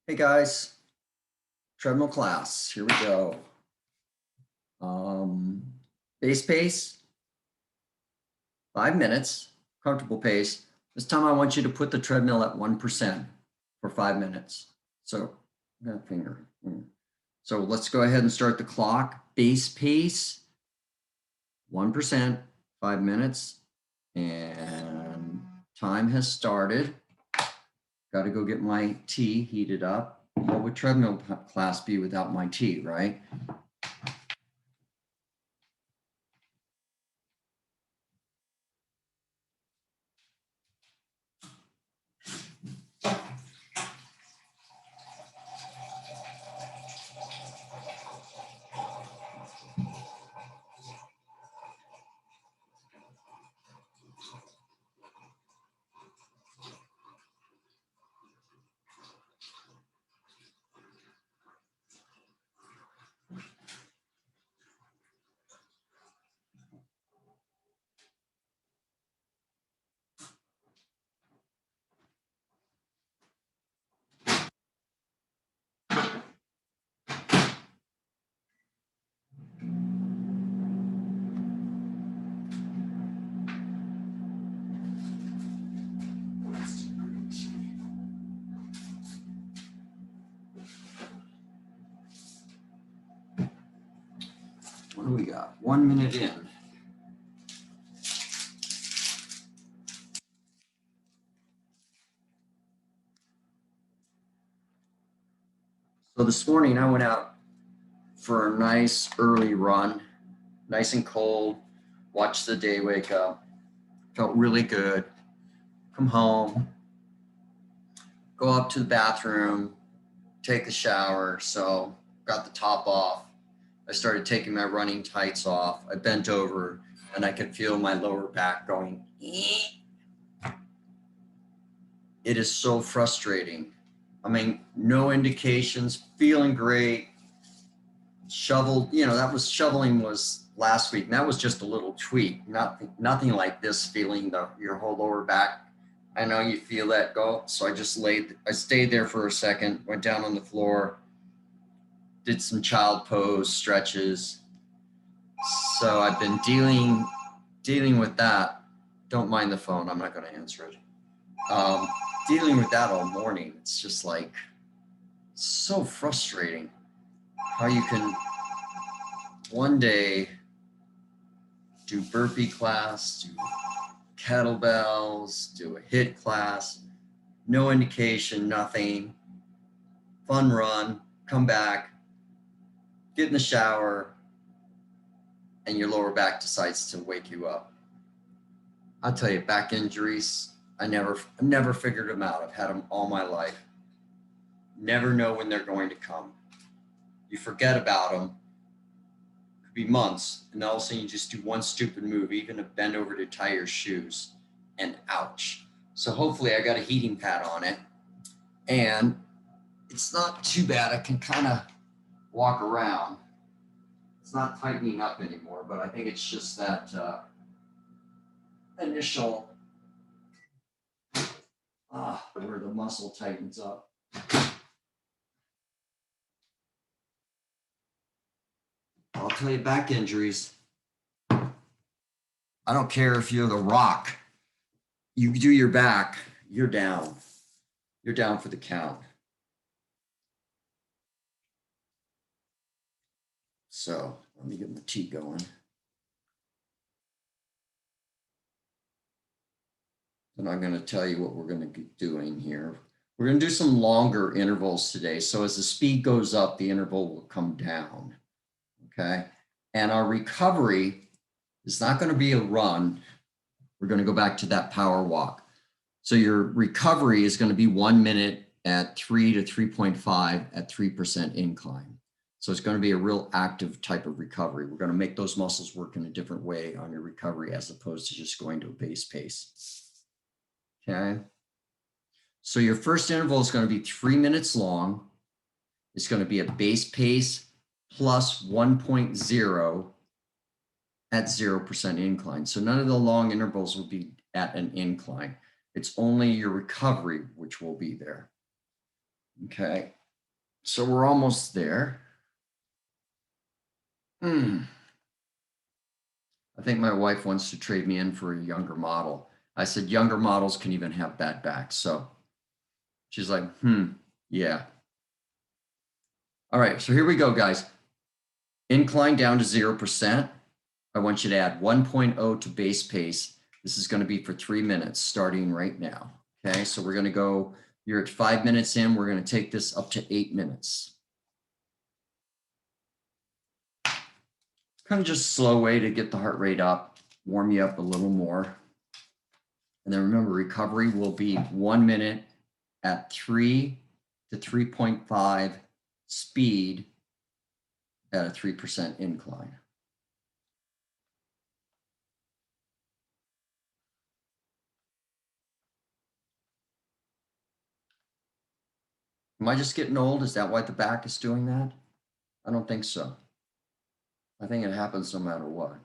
Hey guys, treadmill class, here we go. Base pace, 5 minutes, comfortable pace. This time I want you to put the treadmill at 1% for 5 minutes. So that finger. So let's go ahead and start the clock. Base pace, 1%, 5 minutes, and time has started. Got to go get my tea heated up. What would treadmill class be without my tea, right? What do we got? 1 minute in. So this morning I went out for a nice early run, nice and cold, watched the day wake up, felt really good. Come home, go up to the bathroom, take a shower. So got the top off. I started taking my running tights off. I bent over and I could feel my lower back going, "Eek." It is so frustrating. I mean, no indications, feeling great. Shoveled, shoveling was last week. And that was just a little tweak, nothing like this feeling your whole lower back. I know you feel that go. So I stayed there for a second, went down on the floor, did some child pose stretches. So I've been dealing with that. Don't mind the phone. I'm not going to answer it. Dealing with that all morning. It's just like so frustrating how you can one day do burpee class, do kettlebells, do a HIIT class, no indication, nothing, fun run, come back, get in the shower, and your lower back decides to wake you up. I'll tell you, back injuries, I never figured them out. I've had them all my life. Never know when they're going to come. You forget about them. Could be months, and all of a sudden you just do one stupid move, even a bend over to tie your shoes, and ouch. So hopefully I got a heating pad on it, and it's not too bad. I can kind of walk around. It's not tightening up anymore, but I think it's just that initial where the muscle tightens up. I'll tell you, back injuries, I don't care if you're the Rock. You do your back, you're down. You're down for the count. So let me get my tea going. And I'm going to tell you what we're going to be doing here. We're going to do some longer intervals today. So as the speed goes up, the interval will come down. Okay. And our recovery is not going to be a run. We're going to go back to that power walk. So your recovery is going to be 1 minute at 3 to 3.5 at 3% incline. So it's going to be a real active type of recovery. We're going to make those muscles work in a different way on your recovery as opposed to just going to a base pace. Okay. So your first interval is going to be 3 minutes long. It's going to be a base pace plus 1.0 at 0% incline. So none of the long intervals will be at an incline. It's only your recovery which will be there. Okay. So we're almost there. I think my wife wants to trade me in for a younger model. I said, younger models can even have bad backs. So she's like, yeah. All right, so here we go, guys. Incline down to 0%. I want you to add 1.0 to base pace. This is going to be for 3 minutes starting right now. Okay, so we're going to go, you're at 5 minutes in. We're going to take this up to 8 minutes. Kind of just a slow way to get the heart rate up, warm you up a little more. And then remember, recovery will be 1 minute at 3 to 3.5 speed at a 3% incline. Am I just getting old? Is that why the back is doing that? I don't think so. I think it happens no matter what.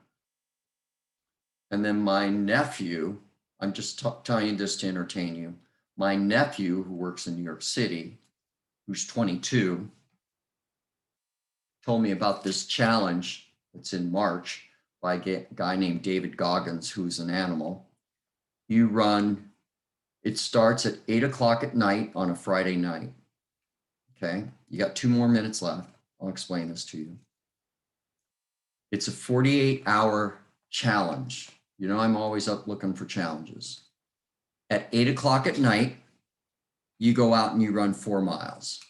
And then my nephew, I'm just telling you this to entertain you. My nephew, who works in New York City, who's 22, told me about this challenge that's in March by a guy named David Goggins, who's an animal. You run, it starts at 8 o'clock at night on a Friday night. Okay, you got 2 more minutes left. I'll explain this to you. It's a 48-hour challenge. You know, I'm always up looking for challenges. At 8 o'clock at night, you go out and you run 4 miles.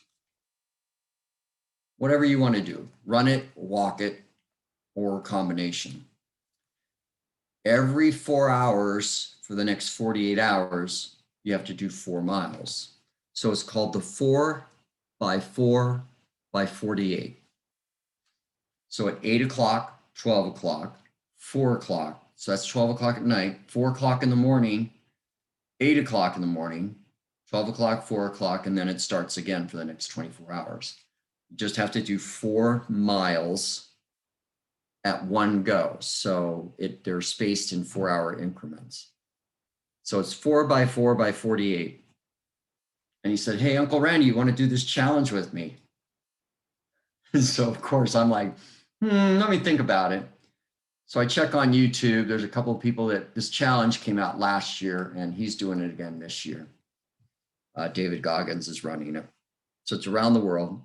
Whatever you want to do, run it, walk it, or a combination. Every 4 hours for the next 48 hours, you have to do 4 miles. So it's called the 4 by 4 by 48. So at 8 o'clock, 12 o'clock, 4 o'clock, so that's 12 o'clock at night, 4 o'clock in the morning, 8 o'clock in the morning, 12 o'clock, 4 o'clock, and then it starts again for the next 24 hours. You just have to do 4 miles at one go. So they're spaced in 4-hour increments. So it's 4 by 4 by 48. And he said, hey, Uncle Randy, you want to do this challenge with me? So of course I'm like, let me think about it. So I check on YouTube. There's a couple of people that this challenge came out last year and he's doing it again this year. David Goggins is running it. So it's around the world.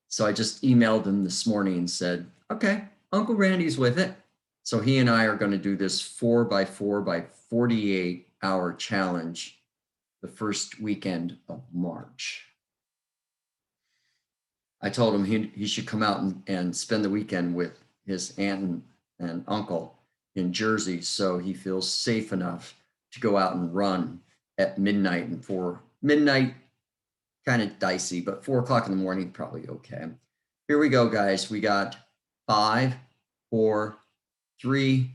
So I just emailed him this morning and said, okay, Uncle Randy's with it. So he and I are going to do this 4 by 4 by 48-hour challenge the first weekend of March. I told him he should come out and spend the weekend with his aunt and uncle in Jersey so he feels safe enough to go out and run at midnight. And for midnight, kind of dicey, but 4 o'clock in the morning, probably okay. Here we go, guys. We got 5, 4, 3,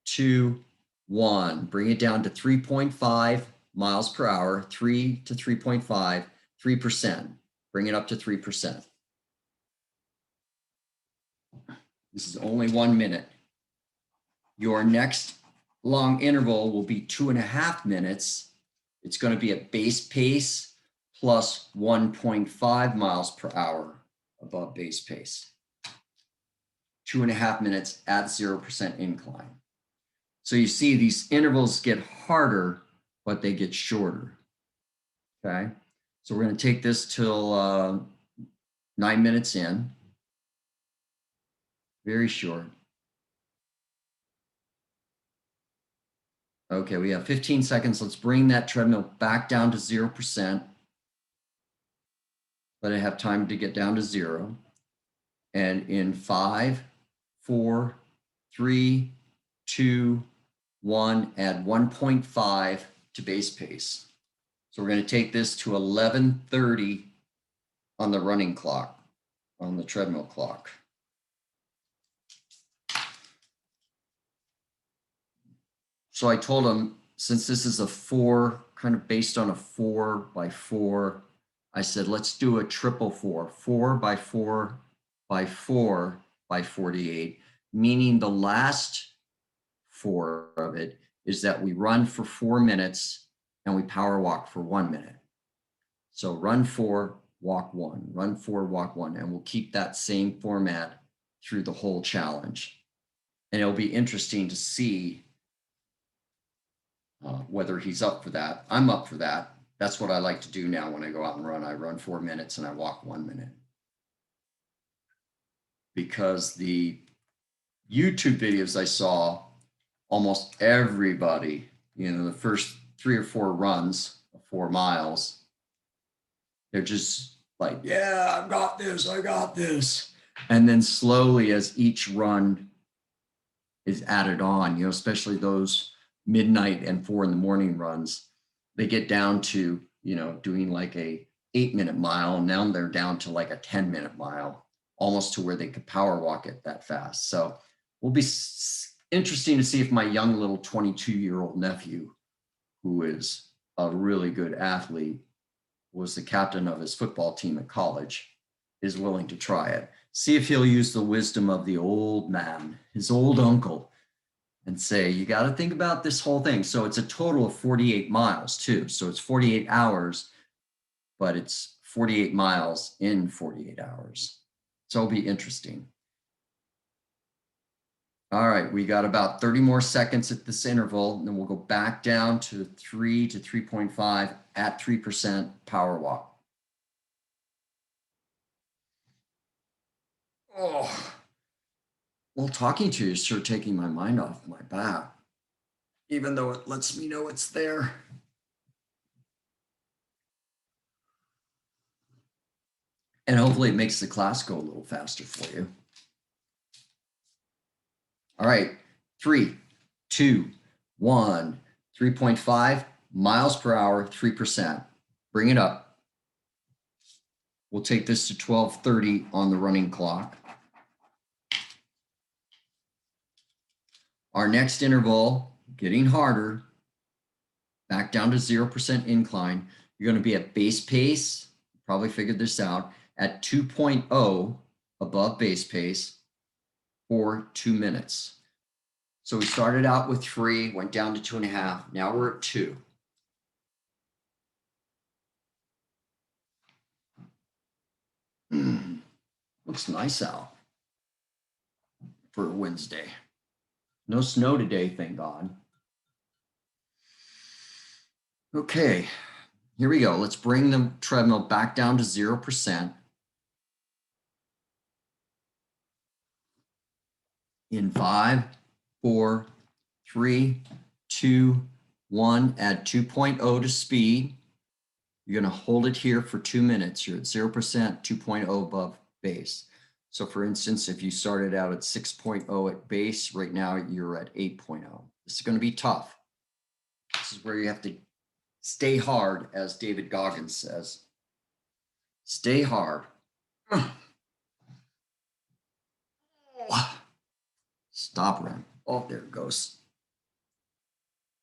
2, 1. Bring it down to 3.5 miles per hour, 3 to 3.5, 3%. Bring it up to 3%. This is only 1 minute. Your next long interval will be 2.5 minutes. It's going to be at base pace plus 1.5 miles per hour above base pace. 2.5 minutes at 0% incline. So you see these intervals get harder, but they get shorter. Okay. So we're going to take this till 9 minutes in. Very short. Okay, we have 15 seconds. Let's bring that treadmill back down to 0%. Let it have time to get down to 0. And in 5, 4, 3, 2, 1, add 1.5 to base pace. So we're going to take this to 11:30 on the running clock, on the treadmill clock. So I told him, since this is a 4, kind of based on a 4 by 4, I said, let's do a triple 4, 4 by 4 by 4 by 48, meaning the last 4 of it is that we run for 4 minutes and we power walk for 1 minute. So run 4, walk 1, run 4, walk 1, and we'll keep that same format through the whole challenge. And it'll be interesting to see whether he's up for that. I'm up for that. That's what I like to do now when I go out and run. I run 4 minutes and I walk 1 minute. Because the YouTube videos I saw, almost everybody, the first 3 or 4 runs of 4 miles, they're just like, yeah, I got this. And then slowly as each run is added on, especially those midnight and 4 in the morning runs, they get down to, doing like a 8-minute mile. And now they're down to like a 10-minute mile, almost to where they could power walk it that fast. So will be interesting to see if my young little 22-year-old nephew, who is a really good athlete, was the captain of his football team at college, is willing to try it. See if he'll use the wisdom of the old man, his old uncle, and say, you got to think about this whole thing. So it's a total of 48 miles too. So it's 48 hours, but it's 48 miles in 48 hours. So it'll be interesting. All right, we got about 30 more seconds at this interval, and then we'll go back down to 3 to 3.5 at 3% power walk. Oh, well, talking to you is sure taking my mind off my back, even though it lets me know it's there. And hopefully it makes the class go a little faster for you. All right, 3, 2, 1, 3.5 miles per hour, 3%. Bring it up. We'll take this to 12:30 on the running clock. Our next interval, getting harder, back down to 0% incline. You're going to be at base pace, probably figured this out, at 2.0 above base pace for 2 minutes. So we started out with 3, went down to 2.5. Now we're at 2. Looks nice out for a Wednesday. No snow today, thank God. Okay, here we go. Let's bring the treadmill back down to 0%. In 5, 4, 3, 2, 1, add 2.0 to speed. You're going to hold it here for 2 minutes. You're at 0%, 2.0 above base. So for instance, if you started out at 6.0 at base, right now you're at 8.0. This is going to be tough. This is where you have to stay hard, as David Goggins says. Stay hard. Stop running. Oh, there it goes.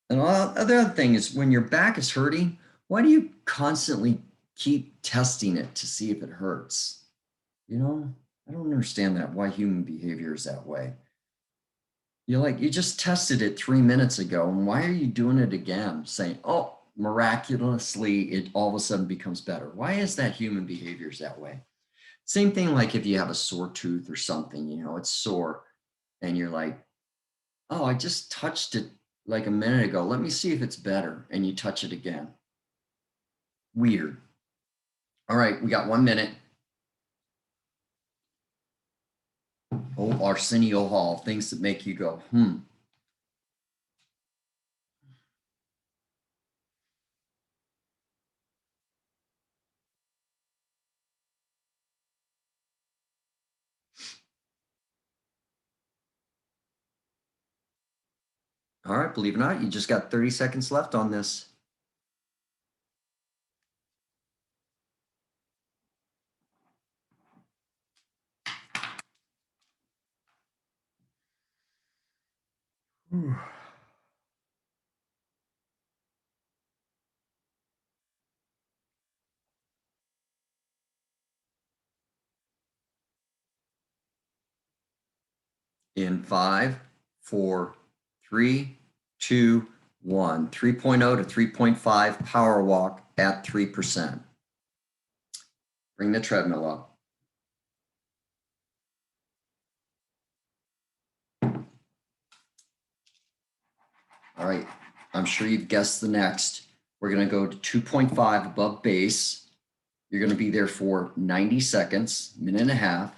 And the other thing is, when your back is hurting, why do you constantly keep testing it to see if it hurts? I don't understand that, why human behavior is that way. You just tested it 3 minutes ago, and why are you doing it again? Saying, oh, miraculously, it all of a sudden becomes better. Why is that human behavior is that way? Same thing like if you have a sore tooth or something, it's sore, and you're like, oh, I just touched it like a minute ago. Let me see if it's better. And you touch it again. Weird. All right, we got 1 minute. Oh, Arsenio Hall, things that make you go, All right, believe it or not, you just got 30 seconds left on this. In 5, 4, 3, 2, 1. 3.0 to 3.5 power walk at 3%. Bring the treadmill up. All right, I'm sure you've guessed the next. We're gonna go to 2.5 above base. You're gonna be there for 90 seconds, minute and a half.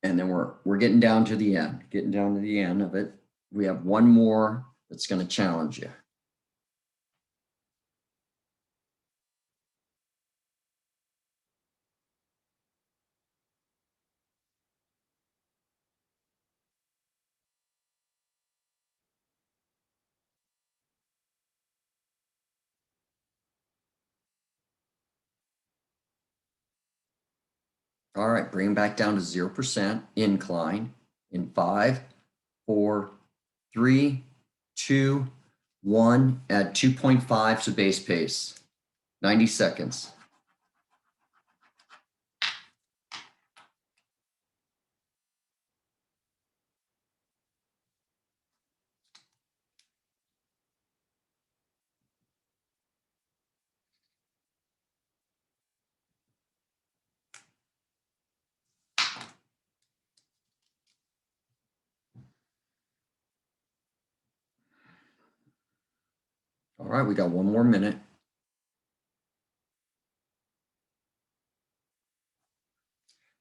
And then we're getting down to the end of it. We have one more that's gonna challenge you. All right, bring them back down to 0% incline in 5, 4, 3, 2, 1. Add 2.5 to base pace. 90 seconds. All right, we got one more minute.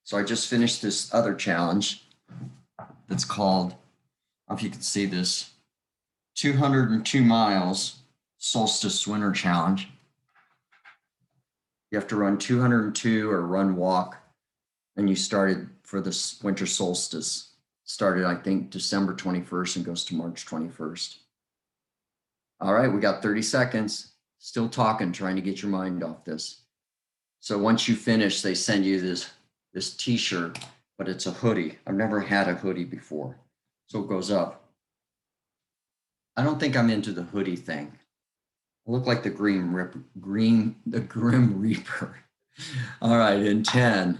So I just finished this other challenge that's called, I don't know if you can see this, 202 miles solstice winter challenge. You have to run 202 or run walk, and you started for this winter solstice. Started, I think, December 21st and goes to March 21st. All right, we got 30 seconds. Still talking, trying to get your mind off this. So once you finish, they send you this t-shirt, but it's a hoodie. I've never had a hoodie before. So it goes up. I don't think I'm into the hoodie thing. I look like the Grim Reaper. All right, in 10,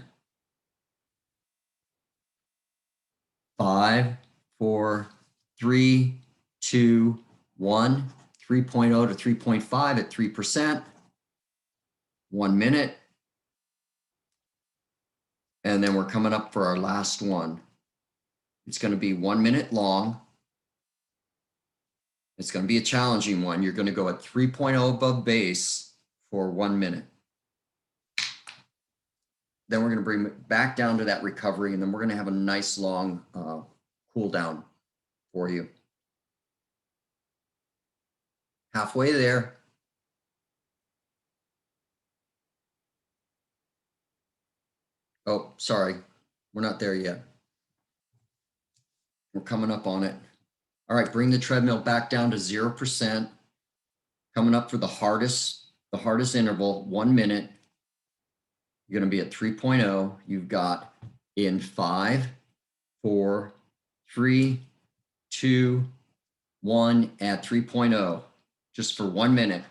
5, 4, 3, 2, 1, 3.0 to 3.5 at 3%, 1 minute. And then we're coming up for our last one. It's going to be 1 minute long. It's going to be a challenging one. You're going to go at 3.0 above base for 1 minute. Then we're going to bring it back down to that recovery, and then we're going to have a nice long cool down for you. Halfway there. Oh, sorry. We're not there yet. We're coming up on it. All right, bring the treadmill back down to 0%. Coming up for the hardest interval, 1 minute. You're going to be at 3.0. You've got in 5, 4, 3, 2, 1 at 3.0, just for 1 minute.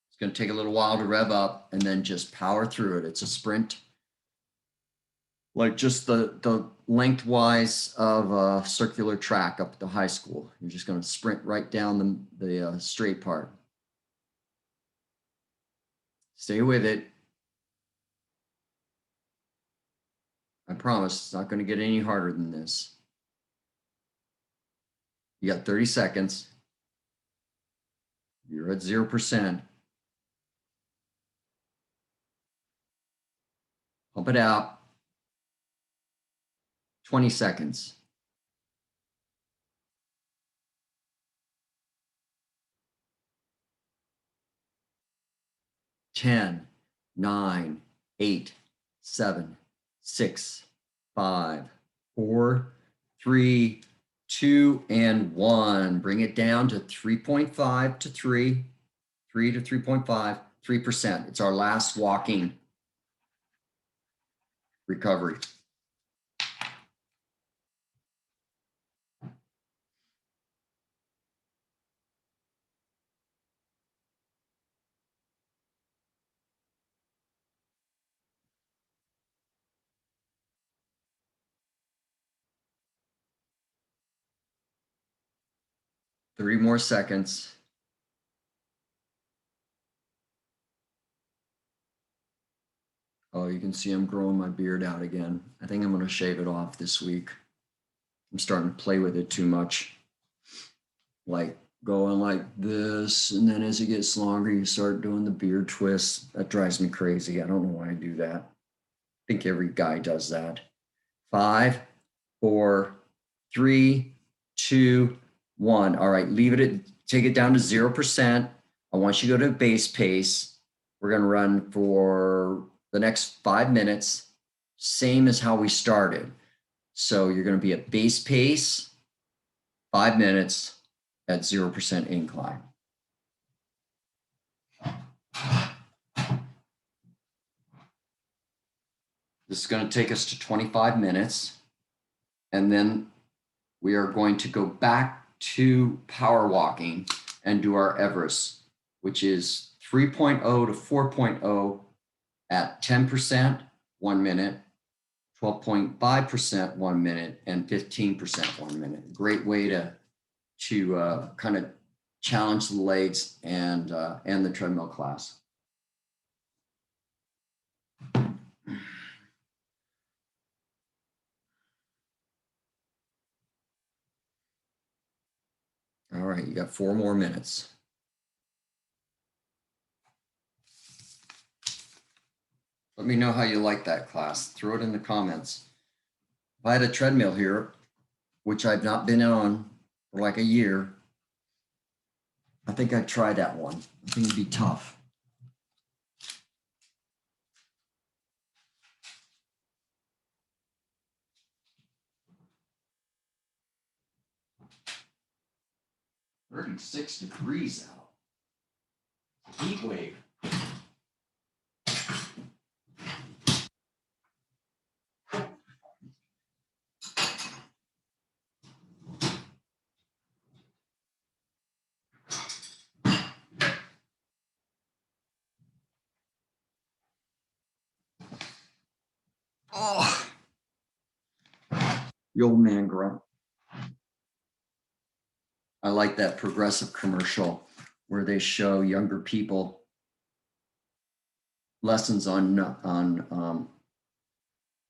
It's going to take a little while to rev up and then just power through it. It's a sprint, like just the lengthwise of a circular track up at the high school. You're just going to sprint right down the straight part. Stay with it. I promise it's not going to get any harder than this. You got 30 seconds. You're at 0%. Pump it out. 20 seconds. 10, 9, 8, 7, 6, 5, 4, 3, 2, and 1. Bring it down to 3.5 to 3, 3 to 3.5, 3%. It's our last walking recovery. Three more seconds. Oh, you can see I'm growing my beard out again. I think I'm going to shave it off this week. I'm starting to play with it too much. Like going like this, and then as it gets longer, you start doing the beard twists. That drives me crazy. I don't know why I do that. I think every guy does that. 5, 4, 3, 2, 1. All right, leave it at, take it down to 0%. I want you to go to base pace. We're going to run for the next 5 minutes, same as how we started. So you're going to be at base pace, 5 minutes at 0% incline. This is going to take us to 25 minutes. And then we are going to go back to power walking and do our Everest, which is 3.0 to 4.0 at 10%, 1 minute, 12.5%, 1 minute, and 15%, 1 minute. Great way to kind of challenge the legs and the treadmill class. All right, you got 4 more minutes. Let me know how you like that class. Throw it in the comments. If I had a treadmill here, which I've not been on for like a year, I think I'd try that one. I think it'd be tough. "36 degrees out. Heat wave." Oh, the old man grunt. I like that Progressive commercial where they show younger people lessons on I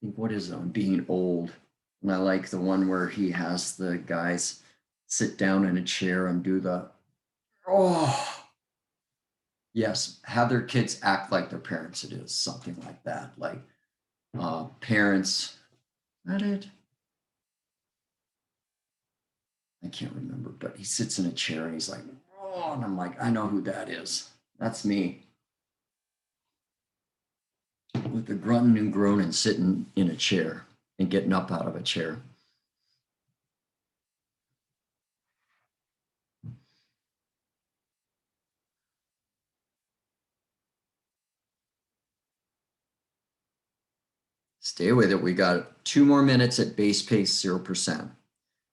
think what is it, on being old. And I like the one where he has the guys sit down in a chair and do the yes, have their kids act like their parents. It is something like that. Like parents. Is that it? I can't remember, but he sits in a chair and he's like, oh, and I'm like, I know who that is. That's me. With the grunting and groaning, sitting in a chair and getting up out of a chair. Stay with it. We got 2 more minutes at base pace, 0%.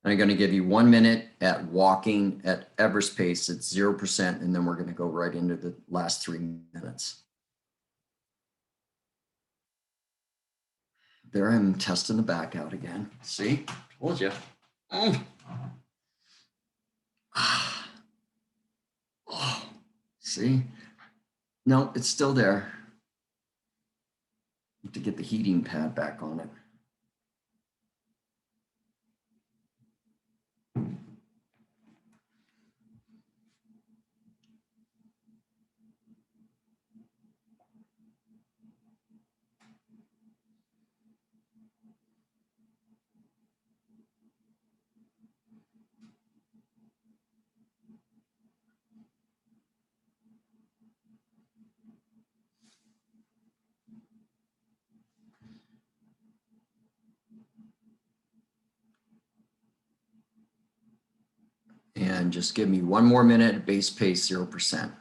And I'm going to give you 1 minute at walking at Everest pace at 0%. And then we're going to go right into the last 3 minutes. There I'm testing the back out again. See? Told you. Oh. See? No, it's still there. Have to get the heating pad back on it. And just give me 1 more minute at base pace, 0%.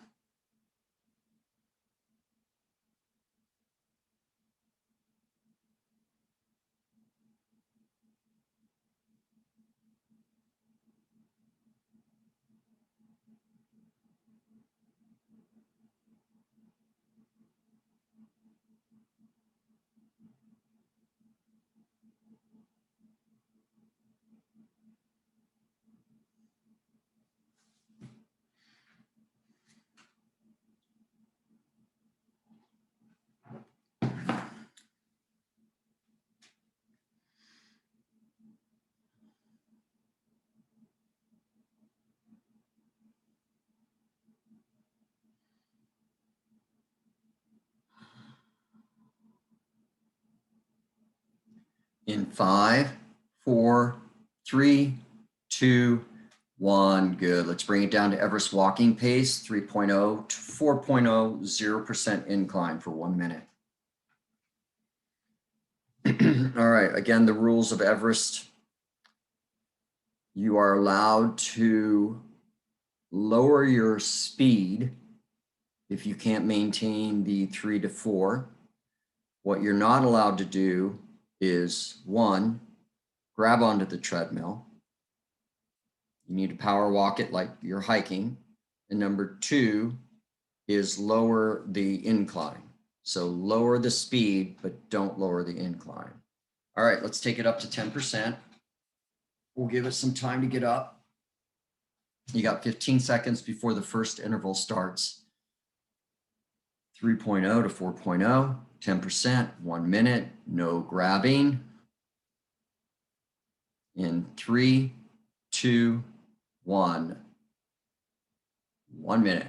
In 5, 4, 3, 2, 1. Good. Let's bring it down to Everest walking pace, 3.0 to 4.0, 0% incline for 1 minute. All right. Again, the rules of Everest. You are allowed to lower your speed if you can't maintain the 3 to 4. What you're not allowed to do is 1, grab onto the treadmill. You need to power walk it like you're hiking. And number 2 is lower the incline. So lower the speed, but don't lower the incline. All right, let's take it up to 10%. We'll give it some time to get up. You got 15 seconds before the first interval starts. 3.0 to 4.0, 10%, 1 minute, no grabbing. In 3, 2, 1, 1 minute.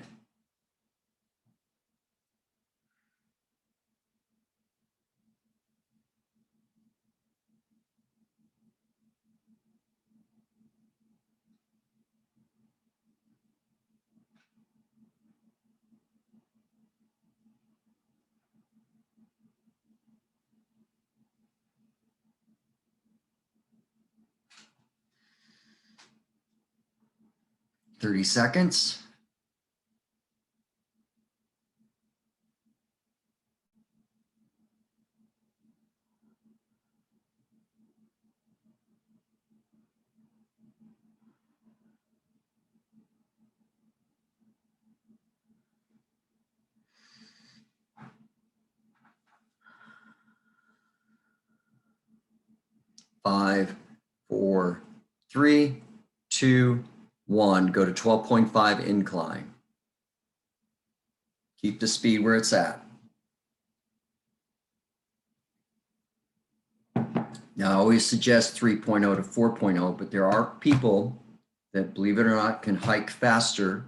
Thirty seconds. Five, 4, 3, 2, 1. Go to 12.5 incline. Keep the speed where it's at. Now, I always suggest 3.0 to 4.0, but there are people that, believe it or not, can hike faster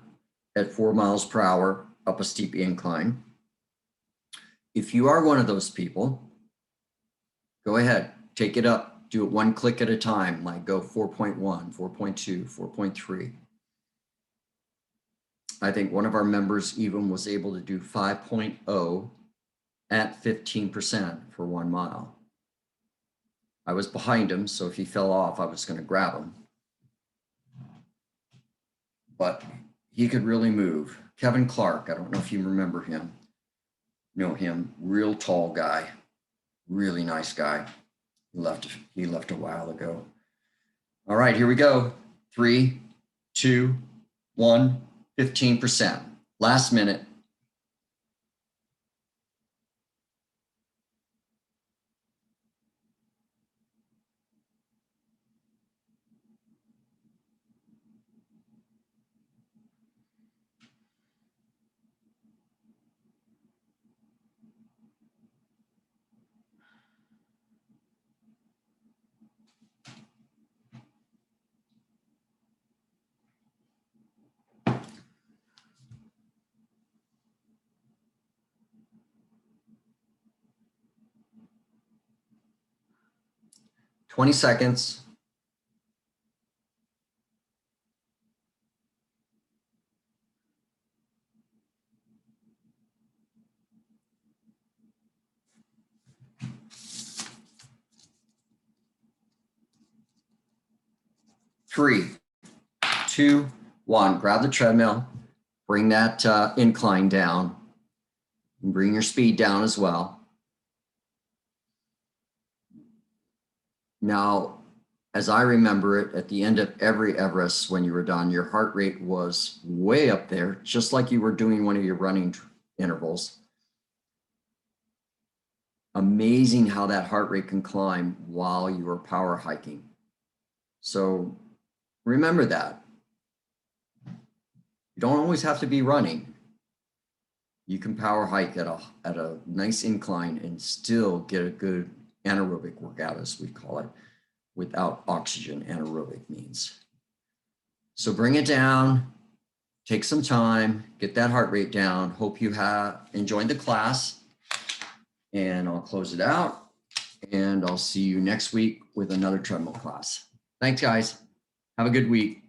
at 4 miles per hour up a steep incline. If you are one of those people, go ahead, take it up. Do it 1 click at a time, like go 4.1, 4.2, 4.3. I think one of our members even was able to do 5.0 at 15% for 1 mile. I was behind him, so if he fell off, I was going to grab him. But he could really move. Kevin Clark, I don't know if you remember him. Know him, real tall guy, really nice guy. He left a while ago. All right, here we go. 3, 2, 1, 15%. Last minute. Twenty seconds. Three, 2, 1. Grab the treadmill, bring that incline down, and bring your speed down as well. Now, as I remember it, at the end of every Everest, when you were done, your heart rate was way up there, just like you were doing one of your running intervals. Amazing how that heart rate can climb while you are power hiking. So remember that. You don't always have to be running. You can power hike at a nice incline and still get a good anaerobic workout, as we call it, without oxygen. Anaerobic means. So bring it down, take some time, get that heart rate down. Hope you have enjoyed the class, and I'll close it out. And I'll see you next week with another treadmill class. Thanks, guys. Have a good week.